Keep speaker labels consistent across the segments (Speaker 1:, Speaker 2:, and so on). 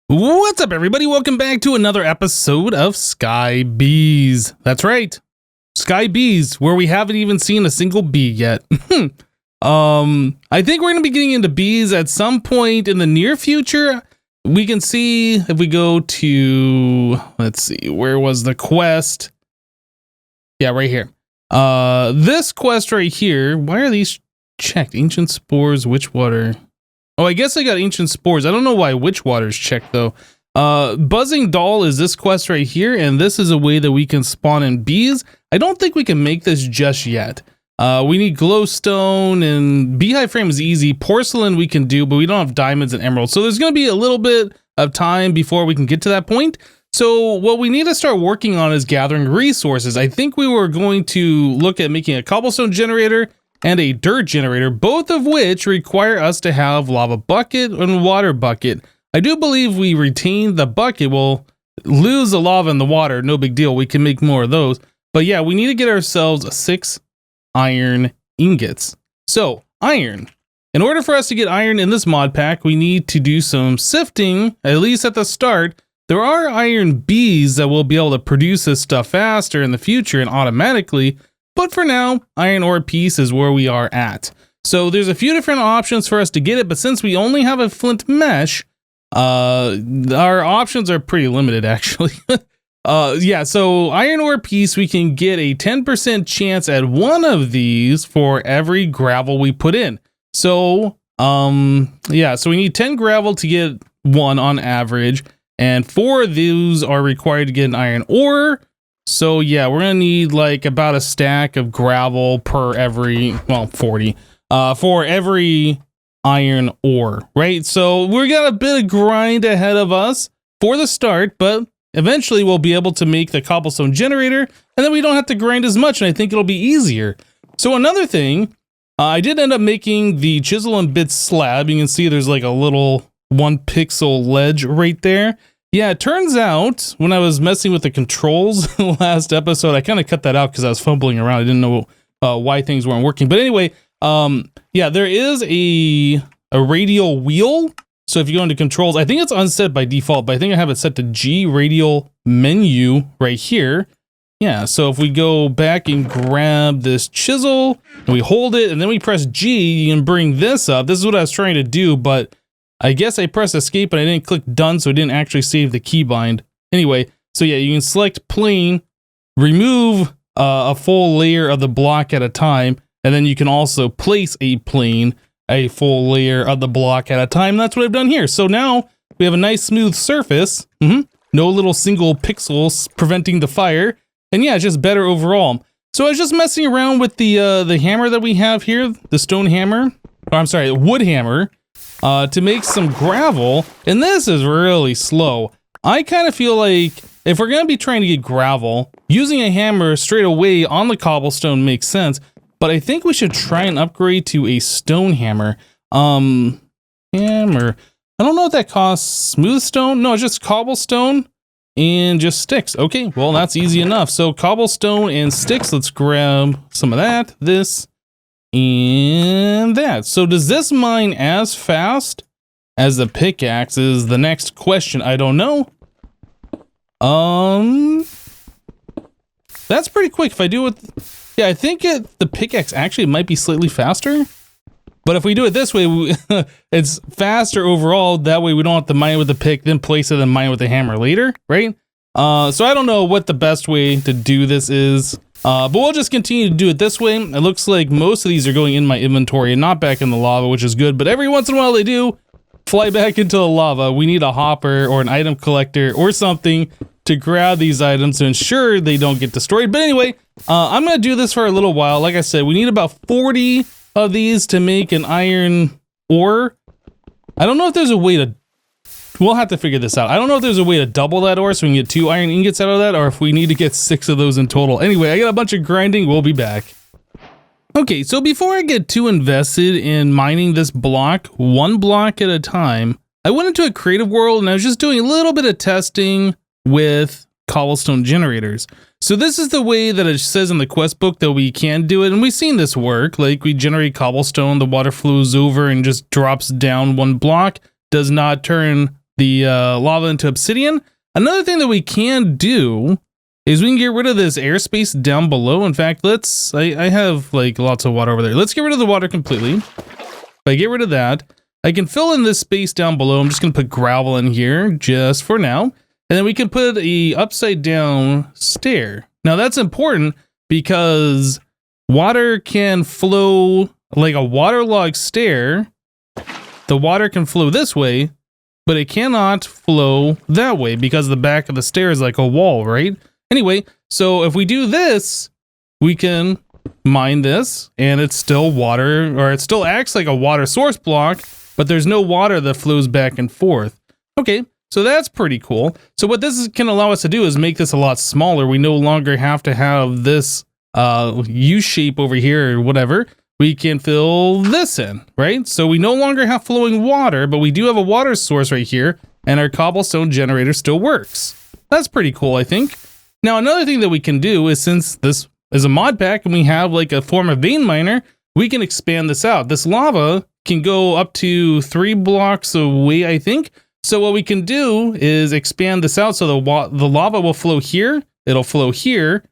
Speaker 1: What's up, everybody? Welcome back to another episode of Sky Bees. That's right, Sky Bees, where we haven't even seen a single bee yet. I think we're going to be getting into bees at some point in the near future. We can see if we go to, let's see, where was the quest? Yeah, right here. This quest right here, why are these checked? Ancient spores, witch water. Oh, I guess I got ancient spores. I don't know why witch water's checked though. Buzzing doll is this quest right here, and this is a way that we can spawn in bees. I don't think we can make this just yet. We need glowstone, and beehive frame is easy. Porcelain we can do, but we don't have diamonds and emeralds. So there's going to be a little bit of time before we can get to that point. So what we need to start working on is gathering resources. I think we were going to look at making a cobblestone generator and a dirt generator, both of which require us to have lava bucket and water bucket. I do believe we retain the bucket. We'll lose the lava and the water. No big deal. We can make more of those. But yeah, we need to get ourselves 6 iron ingots. So iron. In order for us to get iron in this mod pack, we need to do some sifting, at least at the start. There are iron bees that will be able to produce this stuff faster in the future and automatically. But for now, iron ore piece is where we are at. So there's a few different options for us to get it, but since we only have a flint mesh, our options are pretty limited actually. Yeah, so iron ore piece, we can get a 10% chance at one of these for every gravel we put in. So, yeah, so we need 10 gravel to get one on average, and 4 of those are required to get an iron ore. So yeah, we're gonna need like about a stack of gravel per every, well, 40, for every iron ore, right? So we got a bit of grind ahead of us for the start, but eventually we'll be able to make the cobblestone generator, and then we don't have to grind as much, and I think it'll be easier. So another thing, I did end up making the chisel and bits slab. You can see there's like a little 1 pixel ledge right there. Yeah, it turns out when I was messing with the controls last episode, I kind of cut that out because I was fumbling around. I didn't know why things weren't working. But anyway, yeah, there is a radial wheel. So if you go into controls, I think it's unset by default, but I think I have it set to G radial menu right here. Yeah, so if we go back and grab this chisel, and we hold it, and then we press G, you can bring this up. This is what I was trying to do, but I guess I pressed escape and I didn't click done, so it didn't actually save the keybind. Anyway, so yeah, you can select plane, remove a full layer of the block at a time, and then you can also place a plane, a full layer of the block at a time. That's what I've done here. So now we have a nice smooth surface. No little single pixels preventing the fire. And yeah, it's just better overall. So I was just messing around with the hammer that we have here, the stone hammer, or I'm sorry, the wood hammer, to make some gravel, and this is really slow. I kind of feel like if we're going to be trying to get gravel, using a hammer straight away on the cobblestone makes sense, but I think we should try and upgrade to a stone hammer. Hammer. I don't know what that costs. Smooth stone? No, it's just cobblestone and just sticks. Okay, well, that's easy enough. So cobblestone and sticks, let's grab some of that, this, and that. So does this mine as fast as the pickaxe is the next question. I don't know. That's pretty quick. If I do it, yeah, I think the pickaxe actually might be slightly faster. But if we do it this way, it's faster overall. That way we don't have to mine it with the pick, then place it and mine it with the hammer later, right? So I don't know what the best way to do this is. But we'll just continue to do it this way. It looks like most of these are going in my inventory and not back in the lava, which is good. But every once in a while they do fly back into the lava. We need a hopper or an item collector or something to grab these items to ensure they don't get destroyed. But anyway, I'm going to do this for a little while. Like I said, we need about 40 of these to make an iron ore. I don't know if there's a way to... We'll have to figure this out. I don't know if there's a way to double that ore so we can get 2 iron ingots out of that, or if we need to get 6 of those in total. Anyway, I got a bunch of grinding. We'll be back. Okay, so before I get too invested in mining this block, 1 block at a time, I went into a creative world and I was just doing a little bit of testing with cobblestone generators. So this is the way that it says in the quest book that we can do it, and we've seen this work. Like, we generate cobblestone, the water flows over and just drops down 1 block, does not turn the lava into obsidian. Another thing that we can do is we can get rid of this airspace down below. In fact, I have like lots of water over there. Let's get rid of the water completely. If I get rid of that, I can fill in this space down below. I'm just going to put gravel in here just for now. And then we can put a upside down stair. Now that's important because water can flow like a waterlogged stair. The water can flow this way, but it cannot flow that way because the back of the stair is like a wall, right? Anyway, so if we do this, we can mine this and it's still water, or it still acts like a water source block, but there's no water that flows back and forth. Okay, so that's pretty cool. So what this can allow us to do is make this a lot smaller. We no longer have to have this U shape over here or whatever. We can fill this in, right? So we no longer have flowing water, but we do have a water source right here, and our cobblestone generator still works. That's pretty cool, I think. Now, another thing that we can do is, since this is a mod pack and we have like a form of vein miner, we can expand this out. This lava can go up to 3 blocks away, I think. So what we can do is expand this out so the lava will flow here, it'll flow here,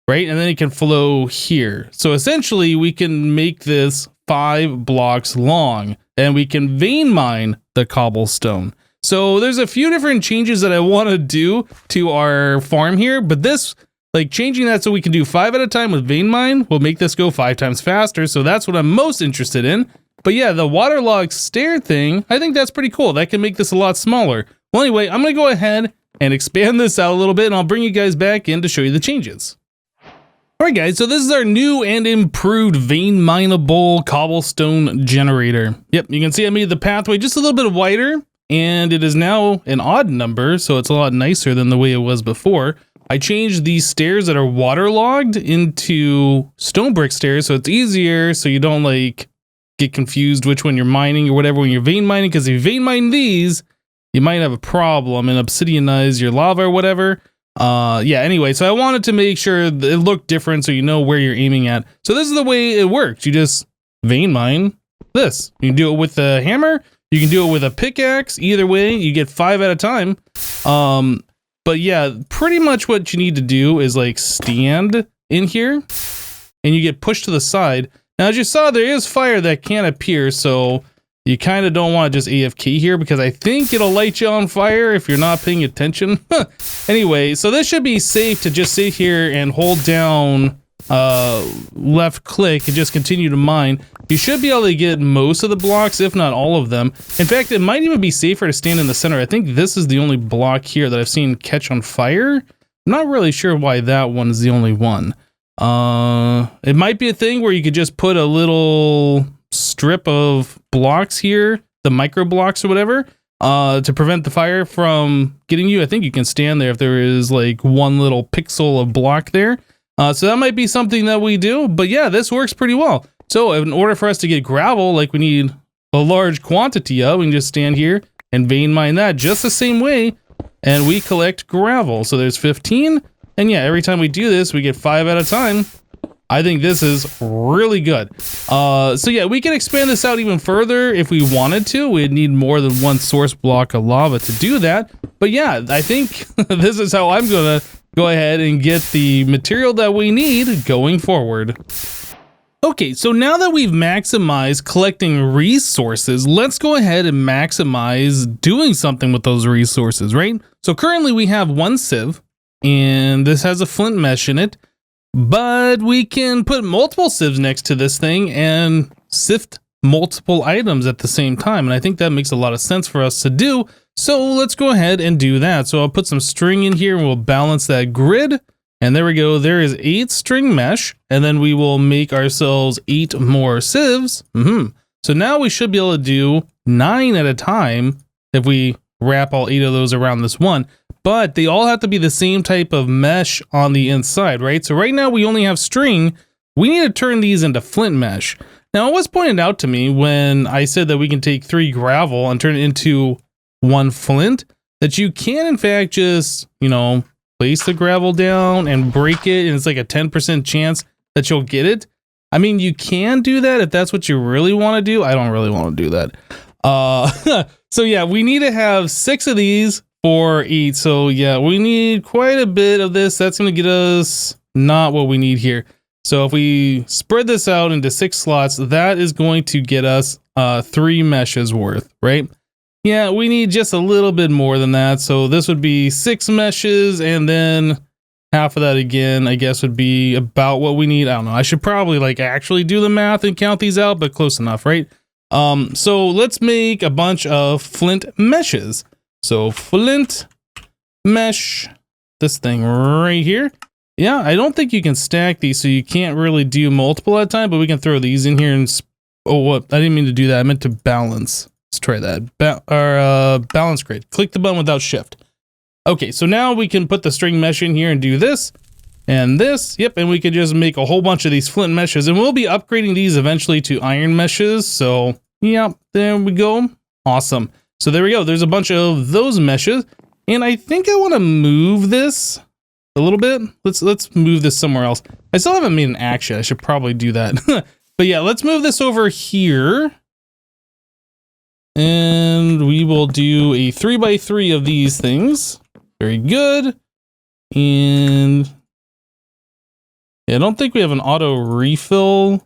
Speaker 1: right? And then it can flow here. So essentially we can make this 5 blocks long and we can vein mine the cobblestone. So there's a few different changes that I want to do to our farm here, but this, like changing that so we can do 5 at a time with vein mine will make this go 5 times faster. So that's what I'm most interested in. But yeah, the waterlogged stair thing, I think that's pretty cool. That can make this a lot smaller. Well, anyway, I'm going to go ahead and expand this out a little bit and I'll bring you guys back in to show you the changes. Alright guys, so this is our new and improved vein mineable cobblestone generator. Yep, you can see I made the pathway just a little bit wider, and it is now an odd number, so it's a lot nicer than the way it was before. I changed these stairs that are waterlogged into stone brick stairs, so it's easier, so you don't like get confused which one you're mining or whatever when you're vein mining, because if you vein mine these, you might have a problem and obsidianize your lava or whatever. Yeah, anyway, so I wanted to make sure it looked different so you know where you're aiming at. So this is the way it works. You just vein mine this. You can do it with a hammer. You can do it with a pickaxe. Either way, you get 5 at a time. But yeah, pretty much what you need to do is like stand in here and you get pushed to the side. Now, as you saw, there is fire that can appear, so you kind of don't want to just AFK here because I think it'll light you on fire if you're not paying attention. Anyway, so this should be safe to just sit here and hold down left click and just continue to mine. You should be able to get most of the blocks, if not all of them. In fact, it might even be safer to stand in the center. I think this is the only block here that I've seen catch on fire. I'm not really sure why that one is the only one. It might be a thing where you could just put a little strip of blocks here, the micro blocks or whatever, to prevent the fire from getting you. I think you can stand there if there is like one little pixel of block there. So that might be something that we do, but yeah, this works pretty well. So in order for us to get gravel, like we need a large quantity of, we can just stand here and vein mine that just the same way, and we collect gravel. So there's 15, and yeah, every time we do this, we get 5 at a time. I think this is really good. So yeah, we can expand this out even further if we wanted to. We'd need more than 1 source block of lava to do that. But yeah, I think this is how I'm gonna go ahead and get the material that we need going forward. Okay, so now that we've maximized collecting resources, let's go ahead and maximize doing something with those resources, right? So currently we have 1 sieve, and this has a flint mesh in it, but we can put multiple sieves next to this thing and sift multiple items at the same time, and I think that makes a lot of sense for us to do, so let's go ahead and do that. So I'll put some string in here and we'll balance that grid. And there we go, there is 8 string mesh, and then we will make ourselves 8 more sieves. So now we should be able to do 9 at a time if we wrap all 8 of those around this one, but they all have to be the same type of mesh on the inside, right? So right now we only have string. We need to turn these into flint mesh. Now it was pointed out to me when I said that we can take 3 gravel and turn it into 1 flint, that you can in fact just, you know, place the gravel down and break it, and it's like a 10% chance that you'll get it. I mean, you can do that if that's what you really want to do. I don't really want to do that. So yeah, we need to have 6 of these for each. So yeah, we need quite a bit of this. That's going to get us not what we need here. So if we spread this out into 6 slots, that is going to get us 3 meshes worth, right? Yeah, we need just a little bit more than that. So this would be 6 meshes, and then half of that again, I guess, would be about what we need. I don't know. I should probably like actually do the math and count these out, but close enough, right? So let's make a bunch of flint meshes. So flint mesh, this thing right here. Yeah, I don't think you can stack these, so you can't really do multiple at a time, but we can throw these in here and, oh, what? I didn't mean to do that. I meant to balance. Let's try that. Balance grid. Click the button without shift. Okay, so now we can put the string mesh in here and do this and this. Yep, and we can just make a whole bunch of these flint meshes, and we'll be upgrading these eventually to iron meshes. So, yep, there we go. Awesome. So there we go. There's a bunch of those meshes, and I think I want to move this a little bit. Let's move this somewhere else. I still haven't made an axe yet. I should probably do that. But yeah, let's move this over here. And we will do a 3x3 of these things. Very good. And yeah, I don't think we have an auto refill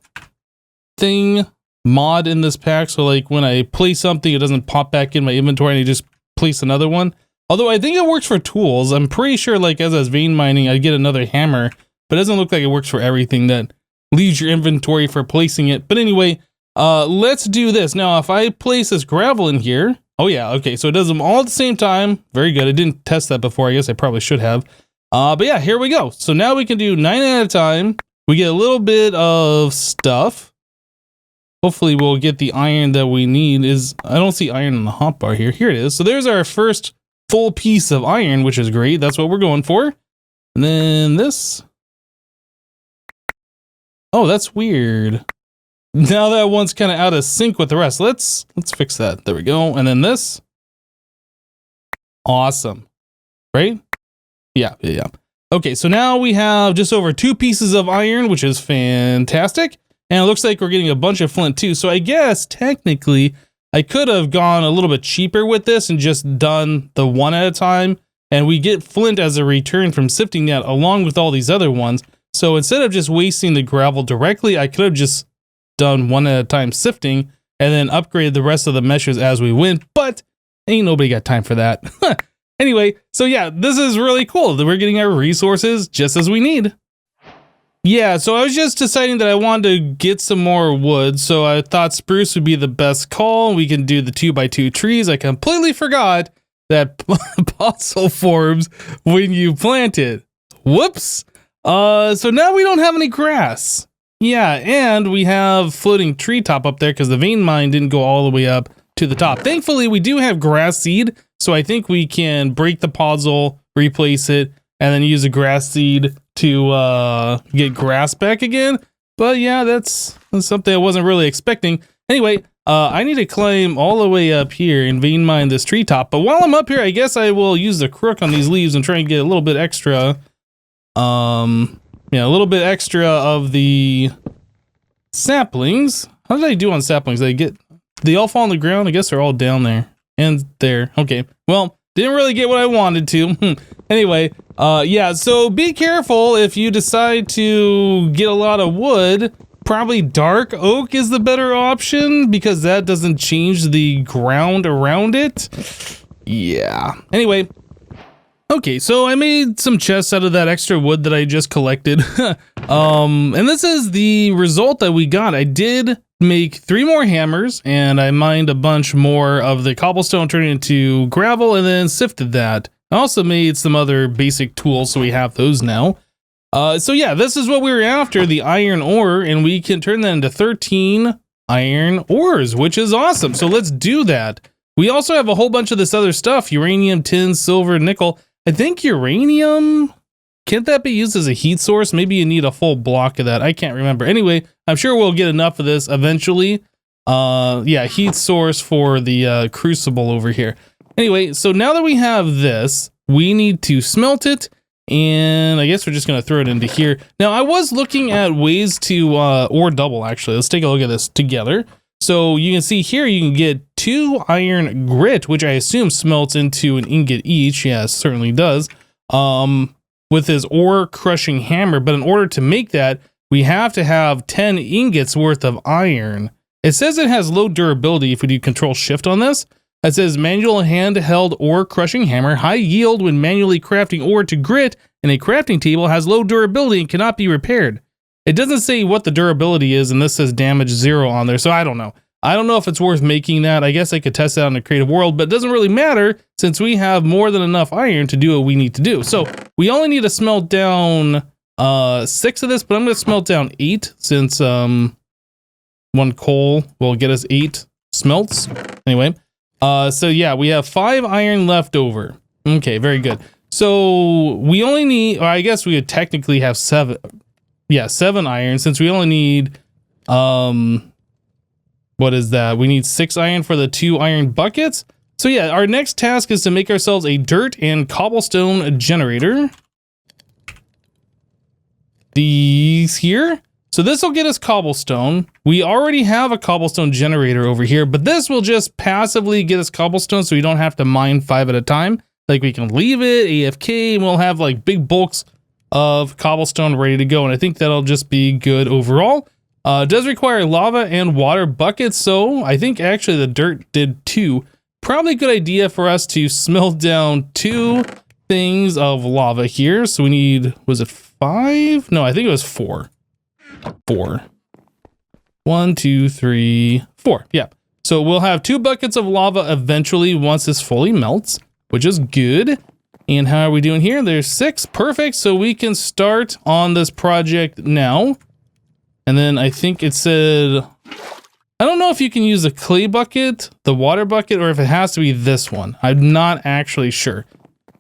Speaker 1: thing mod in this pack. So like when I place something, it doesn't pop back in my inventory and I just place another one. Although I think it works for tools. I'm pretty sure like as I was vein mining, I'd get another hammer, but it doesn't look like it works for everything that leaves your inventory for placing it. But anyway, let's do this. Now, if I place this gravel in here, oh yeah, okay, so it does them all at the same time. Very good. I didn't test that before. I guess I probably should have. But yeah, here we go. So now we can do 9 at a time. We get a little bit of stuff. Hopefully we'll get the iron that we need. I don't see iron in the hotbar here. Here it is. So there's our first full piece of iron, which is great. That's what we're going for. And then this. Oh, that's weird. Now that one's kind of out of sync with the rest. Let's fix that. There we go. And then this. Awesome. Right? Yeah. Okay, so now we have just over 2 pieces of iron, which is fantastic. And it looks like we're getting a bunch of flint too. So I guess technically I could have gone a little bit cheaper with this and just done the 1 at a time. And we get flint as a return from sifting that along with all these other ones. So instead of just wasting the gravel directly, I could have just done 1 at a time sifting and then upgraded the rest of the meshes as we went. But ain't nobody got time for that. Anyway, so yeah, this is really cool that we're getting our resources just as we need. Yeah, so I was just deciding that I wanted to get some more wood, so I thought spruce would be the best call. We can do the 2x2 trees. I completely forgot that fossil forms when you plant it. Whoops. So now we don't have any grass. Yeah, and we have floating treetop up there because the vein mine didn't go all the way up to the top. Thankfully, we do have grass seed, so I think we can break the puzzle, replace it, and then use a grass seed to get grass back again. But yeah, that's something I wasn't really expecting. Anyway, I need to climb all the way up here and vein mine this treetop. But while I'm up here, I guess I will use the crook on these leaves and try and get a little bit extra. Yeah, a little bit extra of the saplings. How did I do on saplings? They all fall on the ground? I guess they're all down there and there. Okay, well, didn't really get what I wanted to. Anyway, yeah, so be careful if you decide to get a lot of wood. Probably dark oak is the better option because that doesn't change the ground around it. Yeah. Anyway, okay, so I made some chests out of that extra wood that I just collected. And this is the result that we got. I did make 3 more hammers and I mined a bunch more of the cobblestone, turned it into gravel, and then sifted that. I also made some other basic tools, so we have those now. So yeah, this is what we were after, the iron ore, and we can turn that into 13 iron ores, which is awesome. So let's do that. We also have a whole bunch of this other stuff, uranium, tin, silver, nickel. I think uranium, can't that be used as a heat source? Maybe you need a full block of that. I can't remember. Anyway, I'm sure we'll get enough of this eventually. Yeah, heat source for the crucible over here. Anyway, so now that we have this, we need to smelt it, and I guess we're just going to throw it into here. Now, I was looking at ways to ore double, actually. Let's take a look at this together. So you can see here, you can get 2 iron grit, which I assume smelts into an ingot each. Yeah, it certainly does. With his ore crushing hammer. But in order to make that, we have to have 10 ingots worth of iron. It says it has low durability if we do Control Shift on this. It says manual handheld ore crushing hammer, high yield when manually crafting ore to grit in a crafting table, has low durability and cannot be repaired. It doesn't say what the durability is, and this says damage 0 on there, so I don't know. I don't know if it's worth making that. I guess I could test that on the creative world, but it doesn't really matter since we have more than enough iron to do what we need to do. So we only need to smelt down 6 of this, but I'm going to smelt down 8 since 1 coal will get us 8 smelts. Anyway, so yeah, we have 5 iron left over. Okay, very good. So we only need, or I guess we would technically have 7. Yeah, 7 iron since we only need, what is that? We need 6 iron for the 2 iron buckets. So yeah, our next task is to make ourselves a dirt and cobblestone generator. These here. So this will get us cobblestone. We already have a cobblestone generator over here, but this will just passively get us cobblestone so we don't have to mine 5 at a time. Like we can leave it AFK and we'll have like big bulks of cobblestone ready to go. And I think that'll just be good overall. It does require lava and water buckets. So I think actually the dirt did too. Probably a good idea for us to smelt down 2 things of lava here. So we need, was it 5? No, I think it was 4. 4. 1, 2, 3, 4. Yeah. So we'll have 2 buckets of lava eventually once this fully melts, which is good. And how are we doing here? There's 6. Perfect. So we can start on this project now. And then I think it said, I don't know if you can use the clay bucket, the water bucket, or if it has to be this one. I'm not actually sure.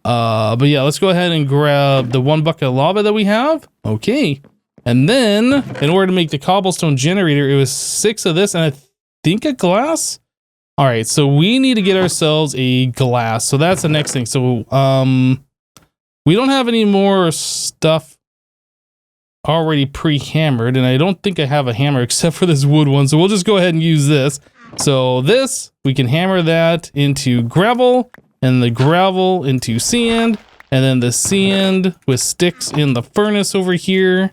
Speaker 1: But yeah, let's go ahead and grab the 1 bucket of lava that we have. Okay. And then in order to make the cobblestone generator, it was 6 of this and I think a glass. All right. So we need to get ourselves a glass. So that's the next thing. So, we don't have any more stuff already pre-hammered, and I don't think I have a hammer except for this wood one, so we'll just go ahead and use this. So this, we can hammer that into gravel, and the gravel into sand, and then the sand with sticks in the furnace over here,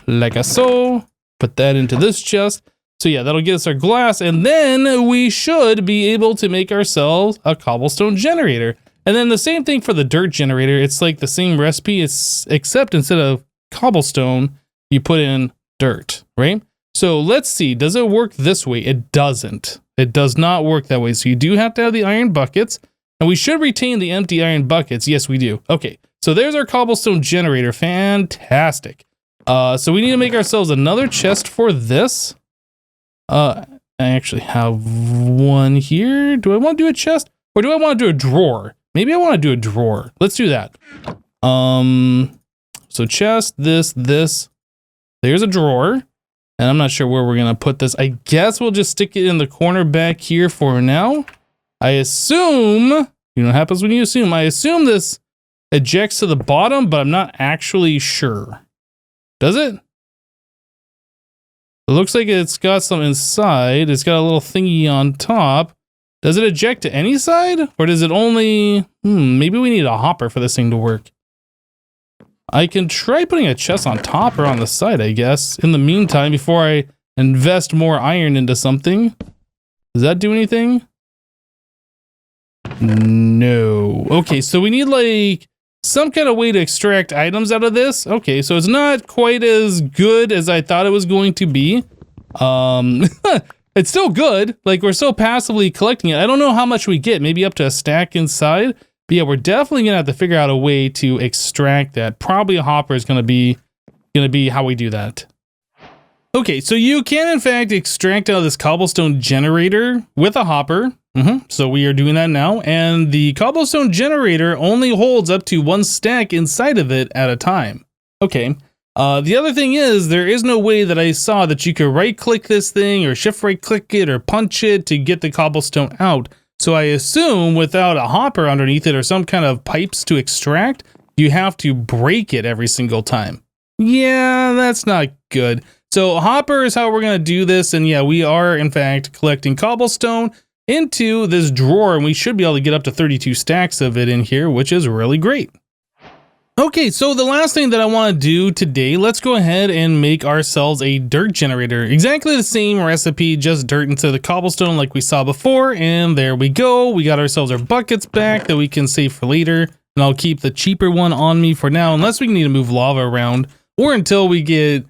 Speaker 1: like a so. Put that into this chest. So yeah, that'll get us our glass, and then we should be able to make ourselves a cobblestone generator. And then the same thing for the dirt generator. It's like the same recipe, except instead of cobblestone, you put in dirt, right? So let's see, does it work this way? It doesn't. It does not work that way. So you do have to have the iron buckets, and we should retain the empty iron buckets. Yes, we do. Okay, so there's our cobblestone generator. Fantastic. So we need to make ourselves another chest for this. I actually have one here. Do I want to do a chest, or do I want to do a drawer? Maybe I want to do a drawer. Let's do that. So chest, this. There's a drawer. And I'm not sure where we're going to put this. I guess we'll just stick it in the corner back here for now. I assume, you know what happens when you assume. I assume this ejects to the bottom, but I'm not actually sure. Does it? It looks like it's got some inside. It's got a little thingy on top. Does it eject to any side? Or does it only... maybe we need a hopper for this thing to work. I can try putting a chest on top or on the side, I guess. In the meantime, before I invest more iron into something. Does that do anything? No. Okay, so we need like some kind of way to extract items out of this. Okay, so it's not quite as good as I thought it was going to be. It's still good. Like, we're still passively collecting it. I don't know how much we get. Maybe up to a stack inside. But yeah, we're definitely gonna have to figure out a way to extract that. Probably a hopper is gonna be how we do that. Okay, so you can in fact extract out of this cobblestone generator with a hopper. So we are doing that now, and the cobblestone generator only holds up to 1 stack inside of it at a time. Okay. The other thing is, there is no way that I saw that you could right-click this thing or shift-right-click it or punch it to get the cobblestone out. So I assume without a hopper underneath it or some kind of pipes to extract, you have to break it every single time. Yeah, that's not good. So hopper is how we're going to do this. And yeah, we are in fact collecting cobblestone into this drawer, and we should be able to get up to 32 stacks of it in here, which is really great. Okay, so the last thing that I want to do today, let's go ahead and make ourselves a dirt generator. Exactly the same recipe, just dirt into the cobblestone like we saw before, and there we go. We got ourselves our buckets back that we can save for later, and I'll keep the cheaper one on me for now, unless we need to move lava around, or until we get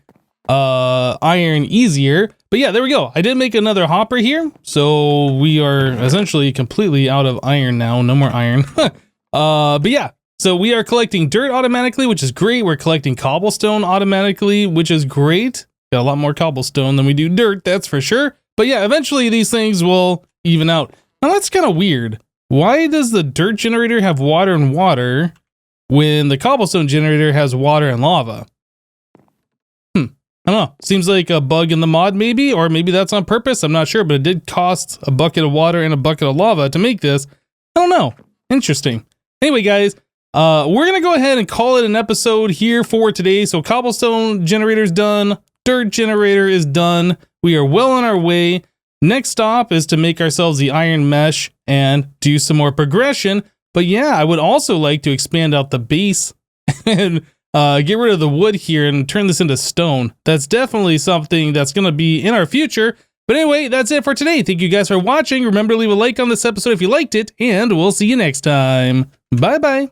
Speaker 1: iron easier. But yeah, there we go. I did make another hopper here, so we are essentially completely out of iron now. No more iron. But yeah. So we are collecting dirt automatically, which is great. We're collecting cobblestone automatically, which is great. Got a lot more cobblestone than we do dirt, that's for sure. But yeah, eventually these things will even out. Now that's kind of weird. Why does the dirt generator have water and water when the cobblestone generator has water and lava? I don't know. Seems like a bug in the mod maybe, or maybe that's on purpose. I'm not sure, but it did cost a bucket of water and a bucket of lava to make this. I don't know. Interesting. Anyway, guys. We're gonna go ahead and call it an episode here for today. So cobblestone generator's done, dirt generator is done. We are well on our way. Next stop is to make ourselves the iron mesh and do some more progression. But yeah, I would also like to expand out the base and get rid of the wood here and turn this into stone. That's definitely something that's gonna be in our future. But anyway, that's it for today. Thank you guys for watching. Remember to leave a like on this episode if you liked it, and we'll see you next time. Bye bye.